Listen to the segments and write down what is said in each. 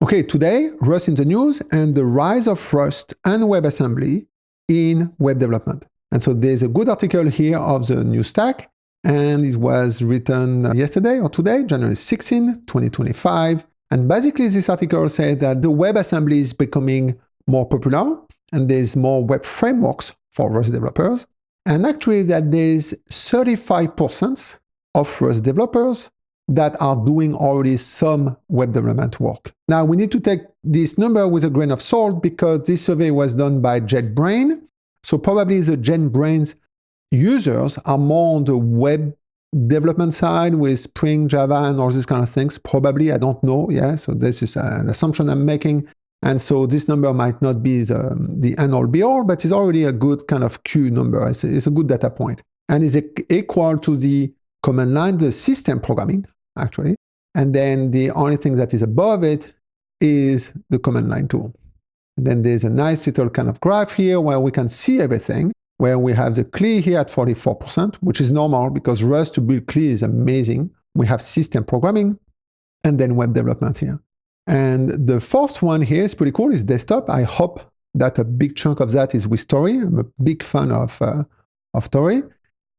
Okay, today, Rust in the news and the rise of Rust and WebAssembly in web development. And so there's a good article here of the THENEWSTASK, and it was written yesterday or today, January 16, 2025. And basically this article said that the WebAssembly is becoming more popular and there's more web frameworks for Rust developers. And actually that there's 35% of Rust developers that are doing already some web development work. Now, we need to take this number with a grain of salt because this survey was done by JetBrains. So probably the JetBrains users are more on the web development side with Spring, Java, and all these kind of things. Probably, I don't know. Yeah, so this is an assumption I'm making. And so this number might not be the end-all be-all, but it's already a good kind of Q number. It's a good data point. And it's equal to the command line, the system programming, actually. And then the only thing that is above it is the command line tool. And then there's a nice little kind of graph here where we can see everything, where we have the CLI here at 44%, which is normal because Rust to build CLI is amazing. We have system programming and then web development here. And the fourth one here is pretty cool, is desktop. I hope that a big chunk of that is with Tori. I'm a big fan of Tori.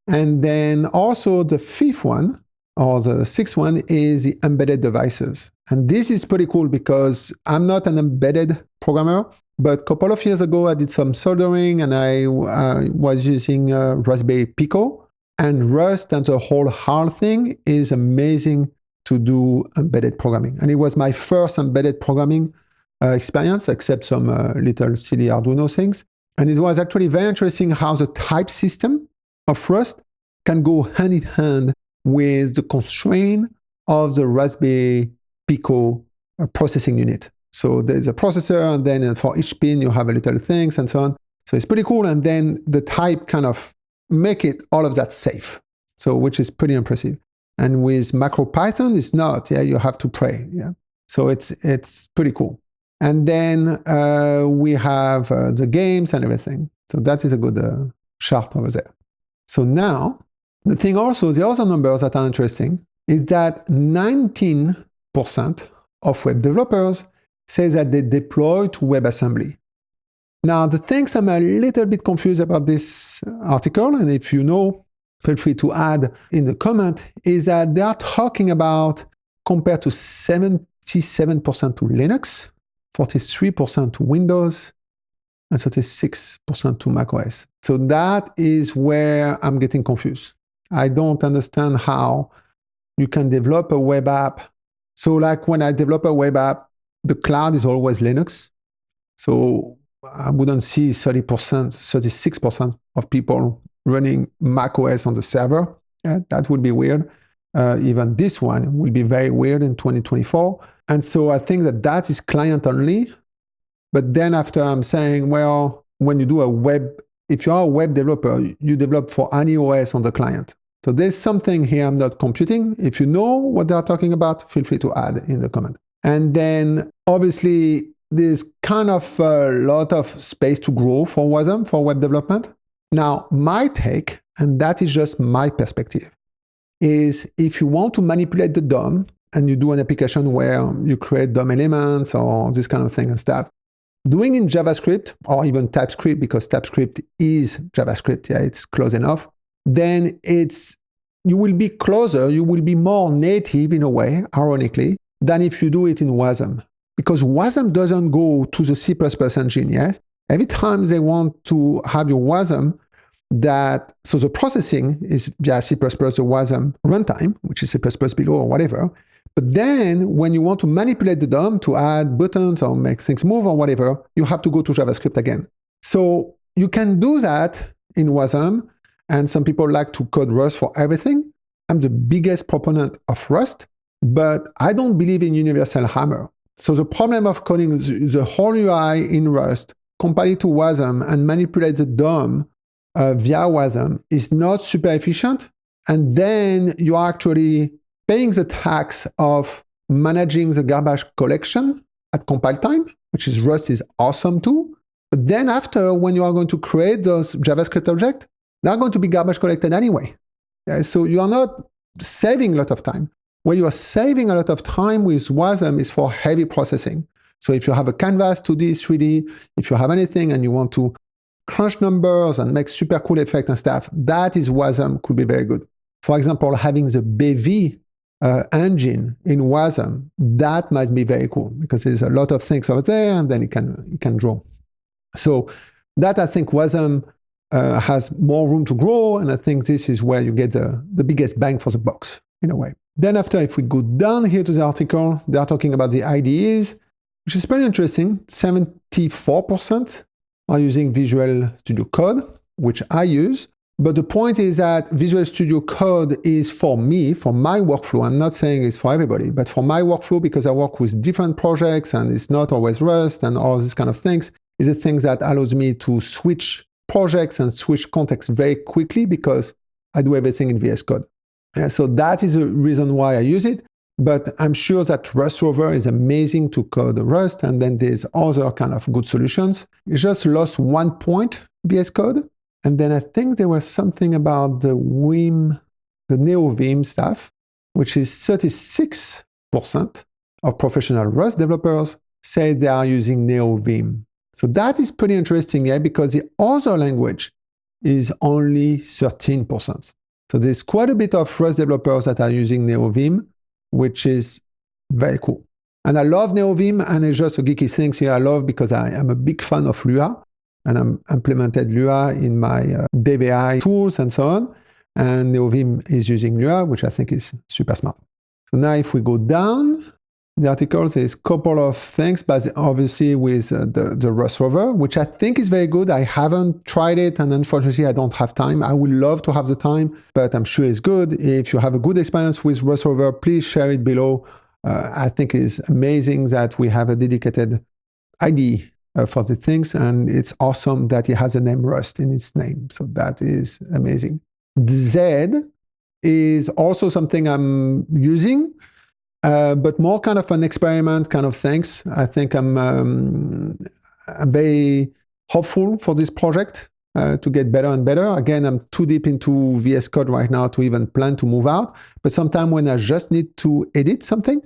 And then also the fifth one, or the sixth one, is the embedded devices. And this is pretty cool because I'm not an embedded programmer, but a couple of years ago I did some soldering and I was using Raspberry Pico, and Rust and the whole HAL thing is amazing to do embedded programming. And it was my first embedded programming experience, except some little silly Arduino things. And it was actually very interesting how the type system of Rust can go hand in hand with the constraint of the Raspberry Pico processing unit. So there's a processor, and then for each pin you have a little things and so on. So it's pretty cool. And then the type kind of make it all of that safe. So which is pretty impressive. And with MacroPython, it's not. Yeah, you have to pray. Yeah. So it's pretty cool. And then we have the games and everything. So that is a good chart over there. So now, the thing also, the other numbers that are interesting is that 19% of web developers say that they deploy to WebAssembly. Now, the things I'm a little bit confused about this article, and if you know, feel free to add in the comment, is that they are talking about compared to 77% to Linux, 43% to Windows, and 36% to macOS. So that is where I'm getting confused. I don't understand how you can develop a web app. So like when I develop a web app, the cloud is always Linux. So I wouldn't see 30%, 36% of people running macOS on the server. Yeah, that would be weird. Even this one will be very weird in 2024. And so I think that that is client only. But then after I'm saying, well, when you do a web, if you are a web developer, you develop for any OS on the client. So there's something here I'm not computing. If you know what they are talking about, feel free to add in the comment. And then obviously there's kind of a lot of space to grow for WASM, for web development. Now, my take, and that is just my perspective, is if you want to manipulate the DOM and you do an application where you create DOM elements or this kind of thing and stuff, doing in JavaScript or even TypeScript, because TypeScript is JavaScript, yeah, it's close enough, then you will be closer, you will be more native in a way, ironically, than if you do it in WASM. Because WASM doesn't go to the C++ engine, yes? Every time they want to have your WASM, so the processing is via C++, the WASM runtime, which is C++ below or whatever. But then when you want to manipulate the DOM to add buttons or make things move or whatever, you have to go to JavaScript again. So you can do that in WASM, and some people like to code Rust for everything. I'm the biggest proponent of Rust, but I don't believe in universal hammer. So the problem of coding the whole UI in Rust, compile it to WASM and manipulate the DOM via WASM is not super efficient. And then you are actually paying the tax of managing the garbage collection at compile time, which is Rust is awesome too. But then after, when you are going to create those JavaScript objects, they are going to be garbage collected anyway. So you are not saving a lot of time. Where you are saving a lot of time with WASM is for heavy processing. So if you have a canvas, 2D, 3D, if you have anything and you want to crunch numbers and make super cool effects and stuff, that is WASM could be very good. For example, having the BV engine in WASM, that might be very cool because there's a lot of things over there and then it can draw. So that I think WASM has more room to grow, and I think this is where you get the biggest bang for the bucks in a way. Then after, if we go down here to the article, they are talking about the IDEs, which is pretty interesting. 74% are using Visual Studio Code, which I use. But the point is that Visual Studio Code is for me, for my workflow. I'm not saying it's for everybody, but for my workflow, because I work with different projects and it's not always Rust and all these kind of things, is a thing that allows me to switch projects and switch context very quickly because I do everything in VS Code. So that is the reason why I use it. But I'm sure that Rust Rover is amazing to code Rust, and then there's other kind of good solutions. It just lost 1 point, VS Code. And then I think there was something about the Vim, the NeoVim stuff, which is 36% of professional Rust developers say they are using NeoVim. So that is pretty interesting, yeah, because the other language is only 13%. So there's quite a bit of Rust developers that are using NeoVim, which is very cool. And I love NeoVim, and it's just a geeky thing here I love because I am a big fan of Lua, and I implemented Lua in my DVI tools and so on. And NeoVim is using Lua, which I think is super smart. So now if we go down, the article says a couple of things, but obviously with the Rust Rover, which I think is very good. I haven't tried it, and unfortunately I don't have time. I would love to have the time, but I'm sure it's good. If you have a good experience with Rust Rover, please share it below. I think it's amazing that we have a dedicated IDE for the things, and it's awesome that it has the name Rust in its name. So that is amazing. Z is also something I'm using. But more kind of an experiment kind of things. I think I'm very hopeful for this project to get better and better. Again, I'm too deep into VS Code right now to even plan to move out. But sometime when I just need to edit something,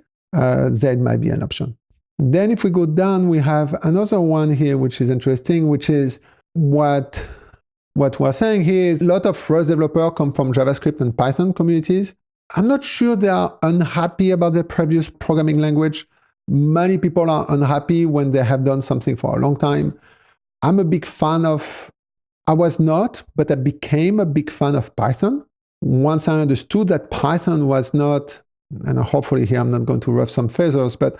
Z might be an option. Then if we go down, we have another one here, which is interesting, which is what we're saying here is a lot of Rust developers come from JavaScript and Python communities. I'm not sure they are unhappy about their previous programming language. Many people are unhappy when they have done something for a long time. I'm a big fan of, I was not, but I became a big fan of Python. Once I understood that Python was not, and hopefully here I'm not going to ruffle some feathers, but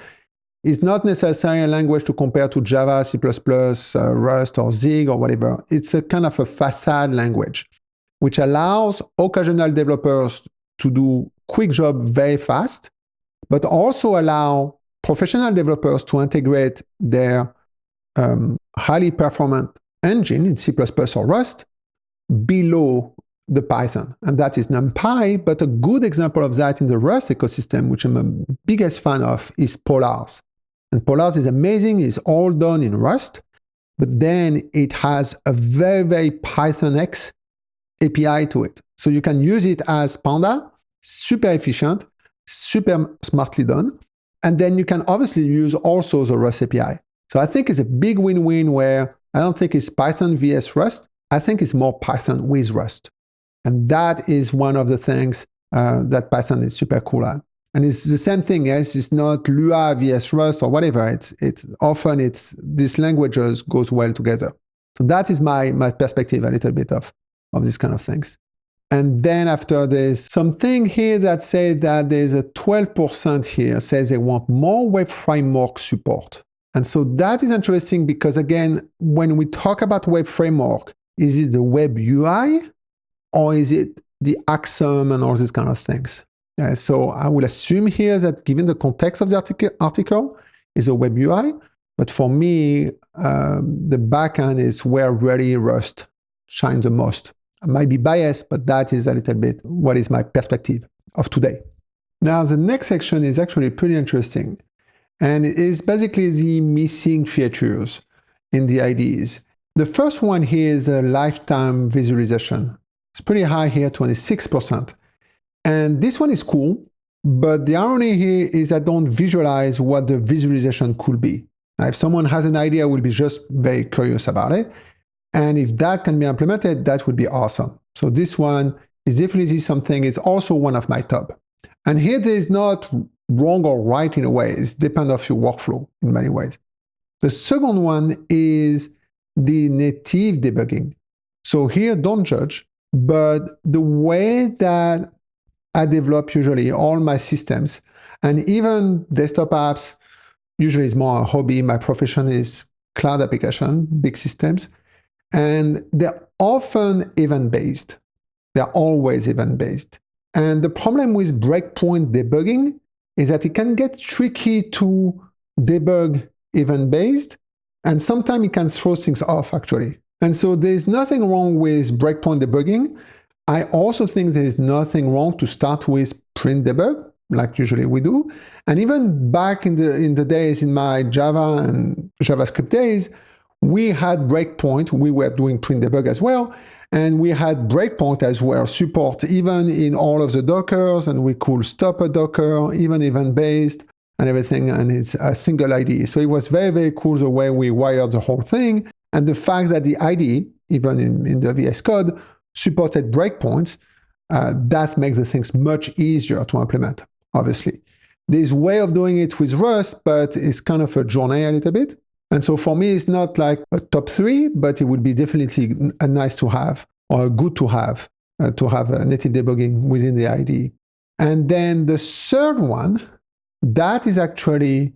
it's not necessarily a language to compare to Java, C++, Rust, or Zig, or whatever. It's a kind of a facade language, which allows occasional developers to do quick job very fast, but also allow professional developers to integrate their highly performant engine in C++ or Rust below the Python. And that is NumPy, but a good example of that in the Rust ecosystem, which I'm a biggest fan of, is Polars. And Polars is amazing, it's all done in Rust, but then it has a very, very Python-X API to it. So you can use it as Panda, super efficient, super smartly done. And then you can obviously use also the Rust API. So I think it's a big win-win where I don't think it's Python vs Rust. I think it's more Python with Rust. And that is one of the things that Python is super cool at. And it's the same thing, yes, it's not Lua vs Rust or whatever. It's often these languages goes well together. So that is my perspective a little bit of these kind of things. And then after there's something here that says that there's a 12% here says they want more web framework support. And so that is interesting because again, when we talk about web framework, is it the web UI or is it the Axum and all these kind of things? So I will assume here that given the context of the article is a web UI, but for me, the backend is where really Rust shines the most. I might be biased, but that is a little bit what is my perspective of today. Now, the next section is actually pretty interesting. And it is basically the missing features in the IDEs. The first one here is a lifetime visualization. It's pretty high here, 26%. And this one is cool. But the irony here is I don't visualize what the visualization could be. Now, if someone has an idea, I will be just very curious about it. And if that can be implemented, that would be awesome. So this one is definitely something, it's also one of my top. And here there is not wrong or right in a way. It depends on your workflow in many ways. The second one is the native debugging. So here, don't judge, but the way that I develop usually all my systems, and even desktop apps, usually is more a hobby. My profession is cloud application, big systems, and they're often event-based. They're always event-based. And the problem with breakpoint debugging is that it can get tricky to debug event-based, and sometimes it can throw things off, actually. And so there's nothing wrong with breakpoint debugging. I also think there's nothing wrong to start with print debug, like usually we do. And even back in the days, in my Java and JavaScript days, we had breakpoint. We were doing print debug as well. And we had breakpoint as well, support even in all of the Dockers, and we could stop a Docker, even event-based and everything, and it's a single IDE. So it was very, very cool the way we wired the whole thing. And the fact that the IDE, even in the VS Code, supported breakpoints, that makes the things much easier to implement, obviously. There's a way of doing it with Rust, but it's kind of a journey a little bit. And so for me, it's not like a top 3, but it would be definitely a nice to have or a good to have a native debugging within the IDE. And then the third one, that is actually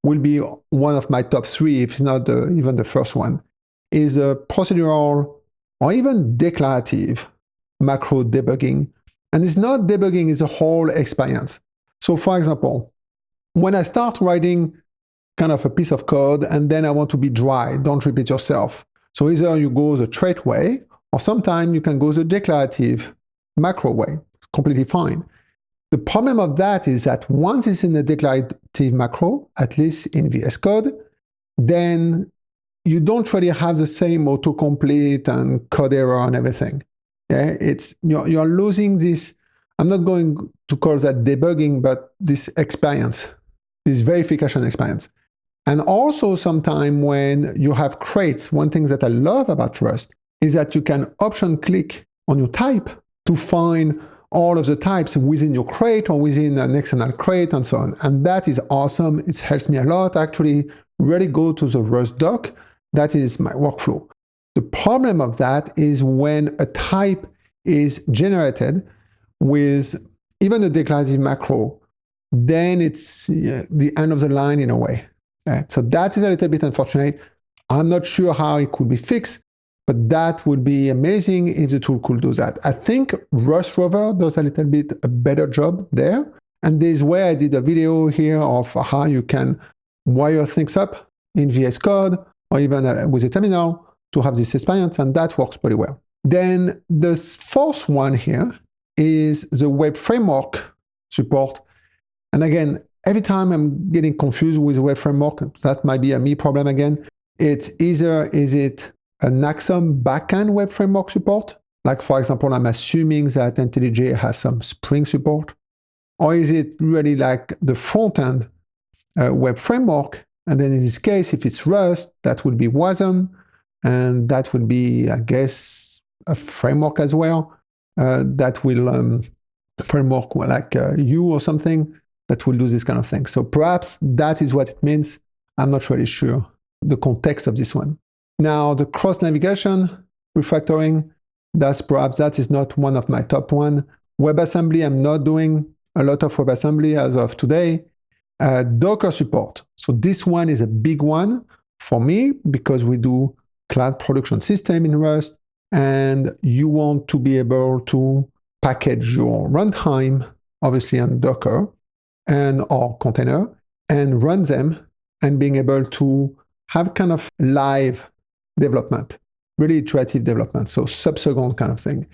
will be one of my top 3, if it's not even the first one, is a procedural or even declarative macro debugging. And it's not debugging, it's a whole experience. So for example, when I start writing kind of a piece of code and then I want to be dry, don't repeat yourself. So either you go the trait way, or sometimes you can go the declarative macro way. It's completely fine. The problem of that is that once it's in the declarative macro, at least in VS Code, then you don't really have the same autocomplete and code error and everything. Yeah, you're losing this. I'm not going to call that debugging, but this experience, this verification experience. And also sometimes when you have crates, one thing that I love about Rust is that you can option click on your type to find all of the types within your crate or within an external crate and so on. And that is awesome. It helps me a lot. Actually, really go to the Rust doc. That is my workflow. The problem of that is when a type is generated with even a declarative macro, then it's the end of the line in a way. So that is a little bit unfortunate. I'm not sure how it could be fixed, but that would be amazing if the tool could do that. I think Rust Rover does a little bit a better job there. And there's where I did a video here of how you can wire things up in VS Code or even with a terminal to have this experience, and that works pretty well. Then the fourth one here is the web framework support. And again, every time I'm getting confused with web framework, that might be a me problem again. It's either, is it an Axum backend web framework support? Like for example, I'm assuming that IntelliJ has some Spring support. Or is it really like the front-end web framework? And then in this case, if it's Rust, that would be WASM. And that would be, I guess, a framework as well. That will framework like U or something that will do this kind of thing. So perhaps that is what it means. I'm not really sure the context of this one. Now, the cross-navigation refactoring, that is not one of my top one. WebAssembly, I'm not doing a lot of WebAssembly as of today. Docker support. So this one is a big one for me because we do cloud production system in Rust, and you want to be able to package your runtime, obviously on Docker and or container, and run them and being able to have kind of live development, really iterative development, so sub-second kind of thing.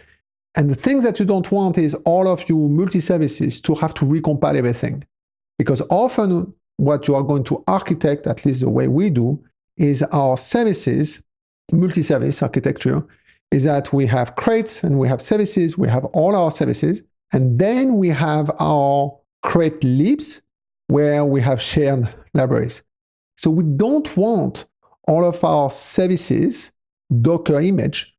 And the things that you don't want is all of your multi-services to have to recompile everything. Because often what you are going to architect, at least the way we do, is our services, multi-service architecture, is that we have crates and we have services, we have all our services, and then we have our create libs where we have shared libraries. So we don't want all of our services, Docker image,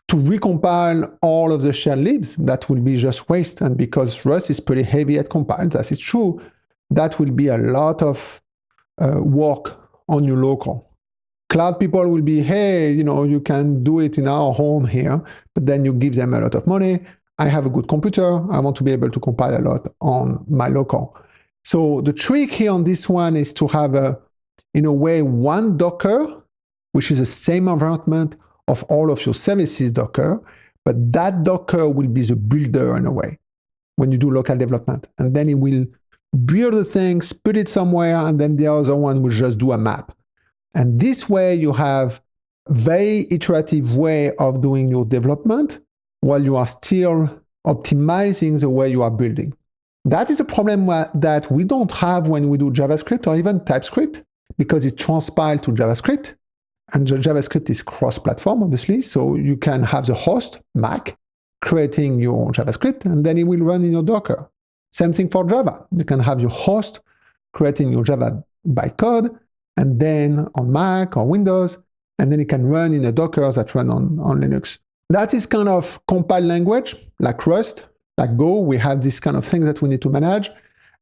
to recompile all of the shared libs. That will be just waste. And because Rust is pretty heavy at compile, that is true, that will be a lot of work on your local. Cloud people will be, hey, you can do it in our home here, but then you give them a lot of money. I have a good computer. I want to be able to compile a lot on my local. So the trick here on this one is to have in a way, one Docker, which is the same environment of all of your services Docker, but that Docker will be the builder in a way when you do local development. And then it will build the things, put it somewhere, and then the other one will just do a map. And this way you have a very iterative way of doing your development while you are still optimizing the way you are building. That is a problem that we don't have when we do JavaScript or even TypeScript, because it transpiles to JavaScript, and the JavaScript is cross-platform, obviously, so you can have the host, Mac, creating your JavaScript, and then it will run in your Docker. Same thing for Java. You can have your host creating your Java bytecode, and then on Mac or Windows, and then it can run in a Docker that run on Linux. That is kind of compiled language, like Rust, like Go. We have this kind of thing that we need to manage,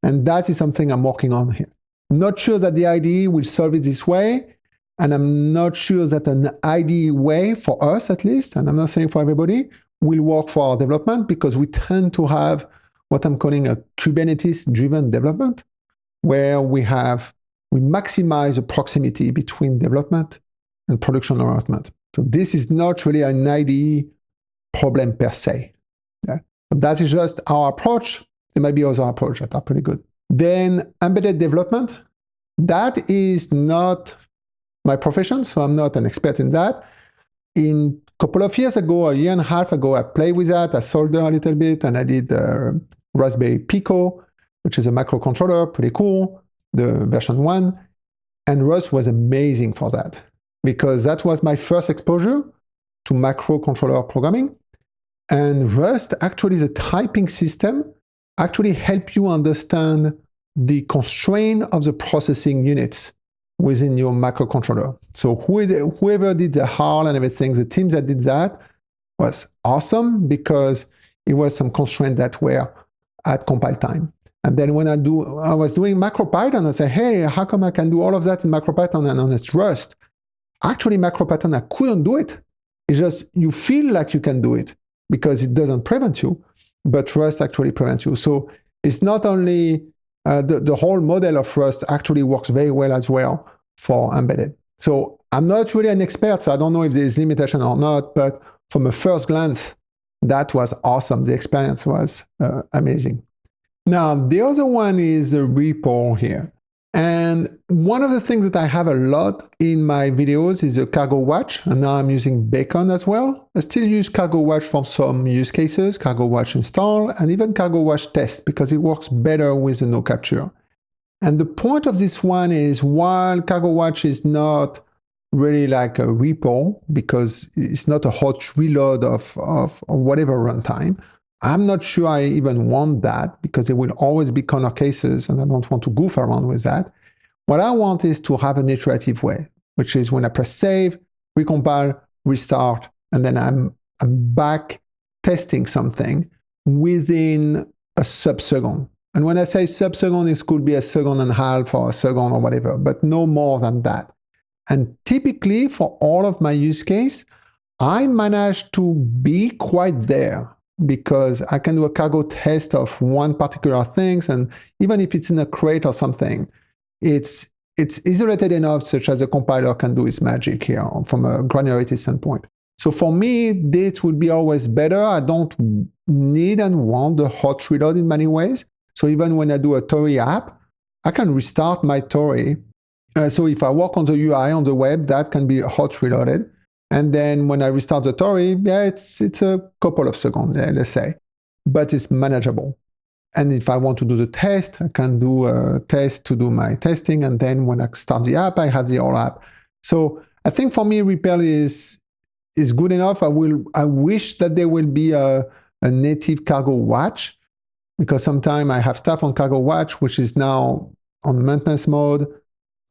and that is something I'm working on here. I'm not sure that the IDE will solve it this way, and I'm not sure that an IDE way, for us at least, and I'm not saying for everybody, will work for our development, because we tend to have what I'm calling a Kubernetes-driven development, where we maximize the proximity between development and production environment. So this is not really an IDE problem per se. Yeah? But that is just our approach. There might be other approaches that are pretty good. Then embedded development, that is not my profession, so I'm not an expert in that. In a couple of years ago, a year and a half ago, I played with that. I soldered a little bit, and I did Raspberry Pico, which is a microcontroller, pretty cool, the version 1. And Rust was amazing for that, because that was my first exposure to microcontroller programming. And Rust, actually, the typing system, actually help you understand the constraint of the processing units within your microcontroller. So whoever did the HAL and everything, the teams that did that was awesome, because it was some constraints that were at compile time. And then when I was doing MacroPython, I said, hey, how come I can do all of that in MacroPython and on its Rust? Actually, MacroPython, I couldn't do it. It's just, you feel like you can do it because it doesn't prevent you, but Rust actually prevents you. So it's not only the whole model of Rust actually works very well as well for embedded. So I'm not really an expert, so I don't know if there's limitation or not, but from a first glance, that was awesome. The experience was amazing. Now, the other one is a repo here. And one of the things that I have a lot in my videos is a Cargowatch, and now I'm using Bacon as well. I still use Cargowatch for some use cases, Cargowatch install, and even Cargowatch test, because it works better with the no capture. And the point of this one is, while Cargowatch is not really like a repo, because it's not a hot reload of whatever runtime, I'm not sure I even want that, because there will always be corner cases, and I don't want to goof around with that. What I want is to have an iterative way, which is when I press save, recompile, restart, and then I'm back testing something within a sub-second. And when I say sub-second, it could be a second and a half or a second or whatever, but no more than that. And typically, for all of my use case, I manage to be quite there, because I can do a cargo test of one particular thing, and even if it's in a crate or something, it's isolated enough such as a compiler can do its magic here from a granularity standpoint. So for me, this will be always better. I don't need and want the hot reload in many ways. So even when I do a Tori app, I can restart my Tori. So if I work on the UI on the web, that can be hot reloaded. And then when I restart the Tori, yeah, it's a couple of seconds, let's say, but it's manageable. And if I want to do the test, I can do a test to do my testing. And then when I start the app, I have the whole app. So I think for me, REPL is good enough. I wish that there will be a native Cargowatch because sometimes I have stuff on Cargowatch, which is now on maintenance mode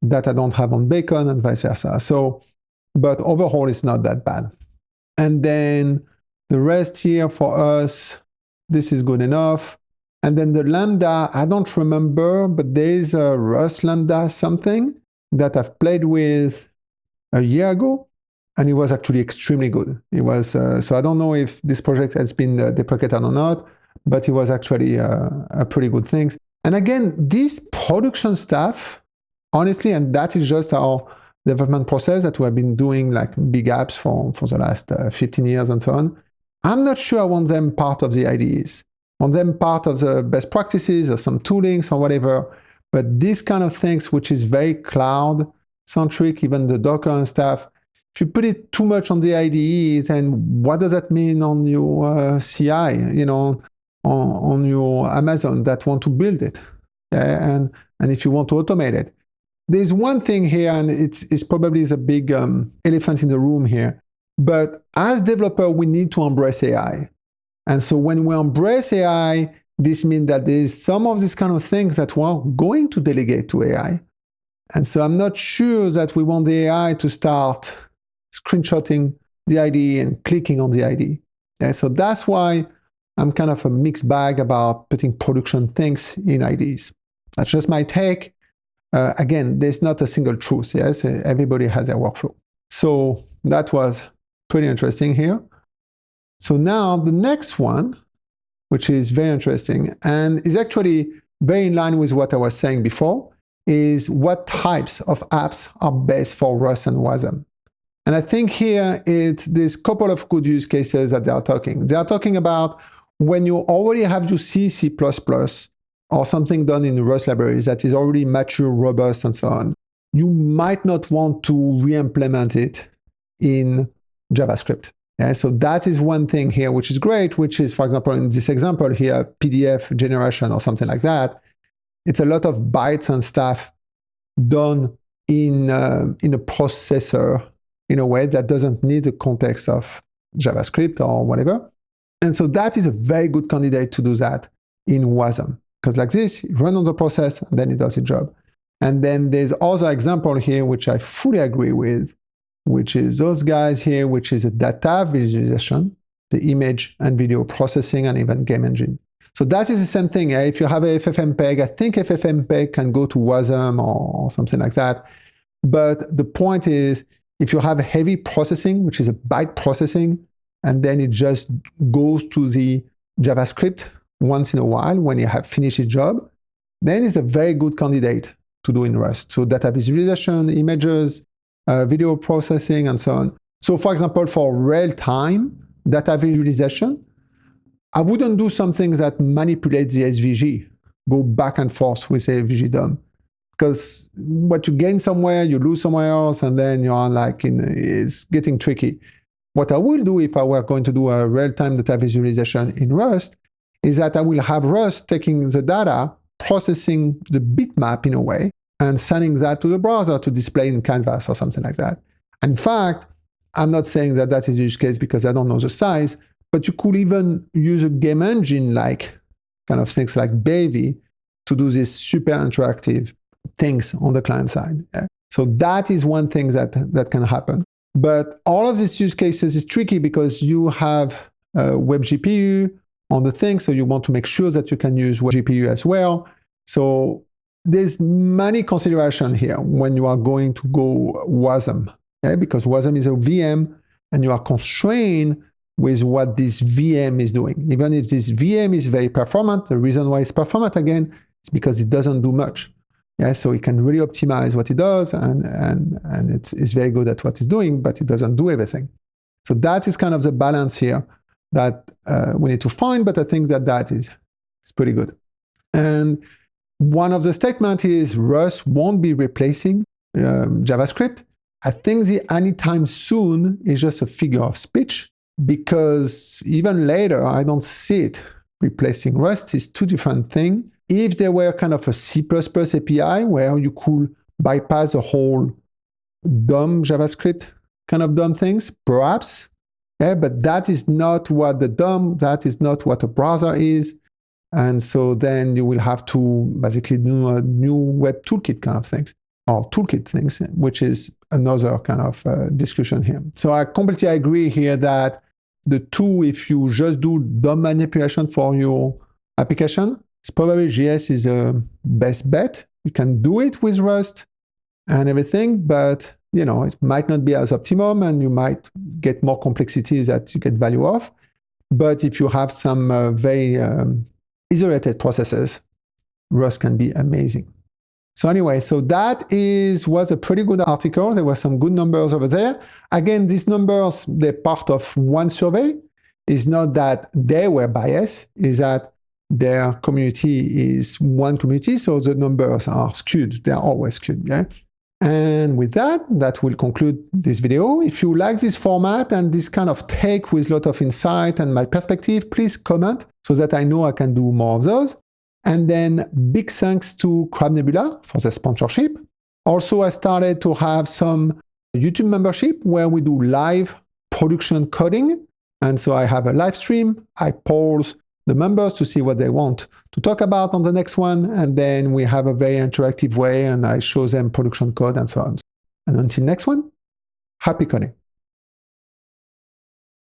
that I don't have on Bacon and vice versa. So, but overall, it's not that bad. And then the rest here for us, this is good enough. And then the Lambda, I don't remember, but there's a Rust Lambda something that I've played with a year ago, and it was actually extremely good. It was, so I don't know if this project has been deprecated or not, but it was actually a pretty good thing. And again, this production stuff, honestly, and that is just our development process that we have been doing like big apps for the last 15 years and so on. I'm not sure I want them part of the IDEs. I want them part of the best practices or some toolings or whatever. But this kind of things, which is very cloud-centric, even the Docker and stuff, if you put it too much on the IDE, then what does that mean on your CI, you know, on your Amazon that want to build it? And if you want to automate it. There's one thing here, and it's probably the big elephant in the room here, but as developer, we need to embrace AI. And so when we embrace AI, this means that there's some of these kind of things that we're going to delegate to AI. And so I'm not sure that we want the AI to start screenshotting the IDE and clicking on the IDE. So that's why I'm kind of a mixed bag about putting production things in IDEs. That's just my take. Again, there's not a single truth. Yes, everybody has their workflow. So that was pretty interesting here. So now the next one, which is very interesting and is actually very in line with what I was saying before, is what types of apps are best for Rust and WASM. And I think here there's a couple of good use cases that they are talking. They are talking about when you already have your C, C++, or something done in the Rust libraries that is already mature, robust, and so on. You might not want to re-implement it in JavaScript. Yeah, so that is one thing here, which is great, which is, for example, in this example here, PDF generation or something like that. It's a lot of bytes and stuff done in a processor in a way that doesn't need the context of JavaScript or whatever. And so that is a very good candidate to do that in WASM. Because like this, you run on the process, and then it does its job. And then there's also an example here, which I fully agree with, which is those guys here, which is a data visualization, the image and video processing, and even game engine. So that is the same thing. If you have a FFmpeg, I think FFmpeg can go to WASM or something like that. But the point is, if you have heavy processing, which is a byte processing, and then it just goes to the JavaScript once in a while when you have finished your job, then it's a very good candidate to do in Rust. So data visualization, images, video processing, and so on. So for example, for real-time data visualization, I wouldn't do something that manipulates the SVG, go back and forth with the SVG DOM. Because what you gain somewhere, you lose somewhere else, and then you're like, it's getting tricky. What I will do if I were going to do a real-time data visualization in Rust is that I will have Rust taking the data, processing the bitmap in a way, and sending that to the browser to display in Canvas or something like that. In fact, I'm not saying that that is the use case because I don't know the size, but you could even use a game engine like kind of things like Baby to do these super interactive things on the client side. Yeah? So that is one thing that can happen. But all of these use cases is tricky because you have web GPU on the thing, so you want to make sure that you can use web GPU as well. So there's many considerations here when you are going to go WASM, okay? Because WASM is a VM and you are constrained with what this VM is doing. Even if this VM is very performant, the reason why it's performant again is because it doesn't do much. Yeah, so it can really optimize what it does, and it's very good at what it's doing, but it doesn't do everything. So that is kind of the balance here that we need to find, but I think that is pretty good. And one of the statements is Rust won't be replacing JavaScript. I think the anytime soon is just a figure of speech, because even later, I don't see it replacing Rust. It's two different things. If there were kind of a C++ API where you could bypass the whole dumb JavaScript kind of dumb things, perhaps, yeah, but that is not what that is not what a browser is. And so then you will have to basically do a new web toolkit kind of things, or toolkit things, which is another kind of discussion here. So I completely agree here that the two, if you just do DOM manipulation for your application, it's probably JS is the best bet. You can do it with Rust and everything, but you know, it might not be as optimum and you might get more complexities that you get value of. But if you have some very isolated processes, Rust can be amazing. So anyway, so that was a pretty good article. There were some good numbers over there. Again, these numbers, they're part of one survey. It's not that they were biased, it's that their community is one community, so the numbers are skewed. They're always skewed, yeah? And with that, that will conclude this video. If you like this format and this kind of take with a lot of insight and my perspective, please comment so that I know I can do more of those. And then big thanks to Crab Nebula for the sponsorship. Also, I started to have some YouTube membership where we do live production coding. And so I have a live stream. I polls the members to see what they want to talk about on the next one. And then we have a very interactive way and I show them production code and so on. And until next one, happy coding.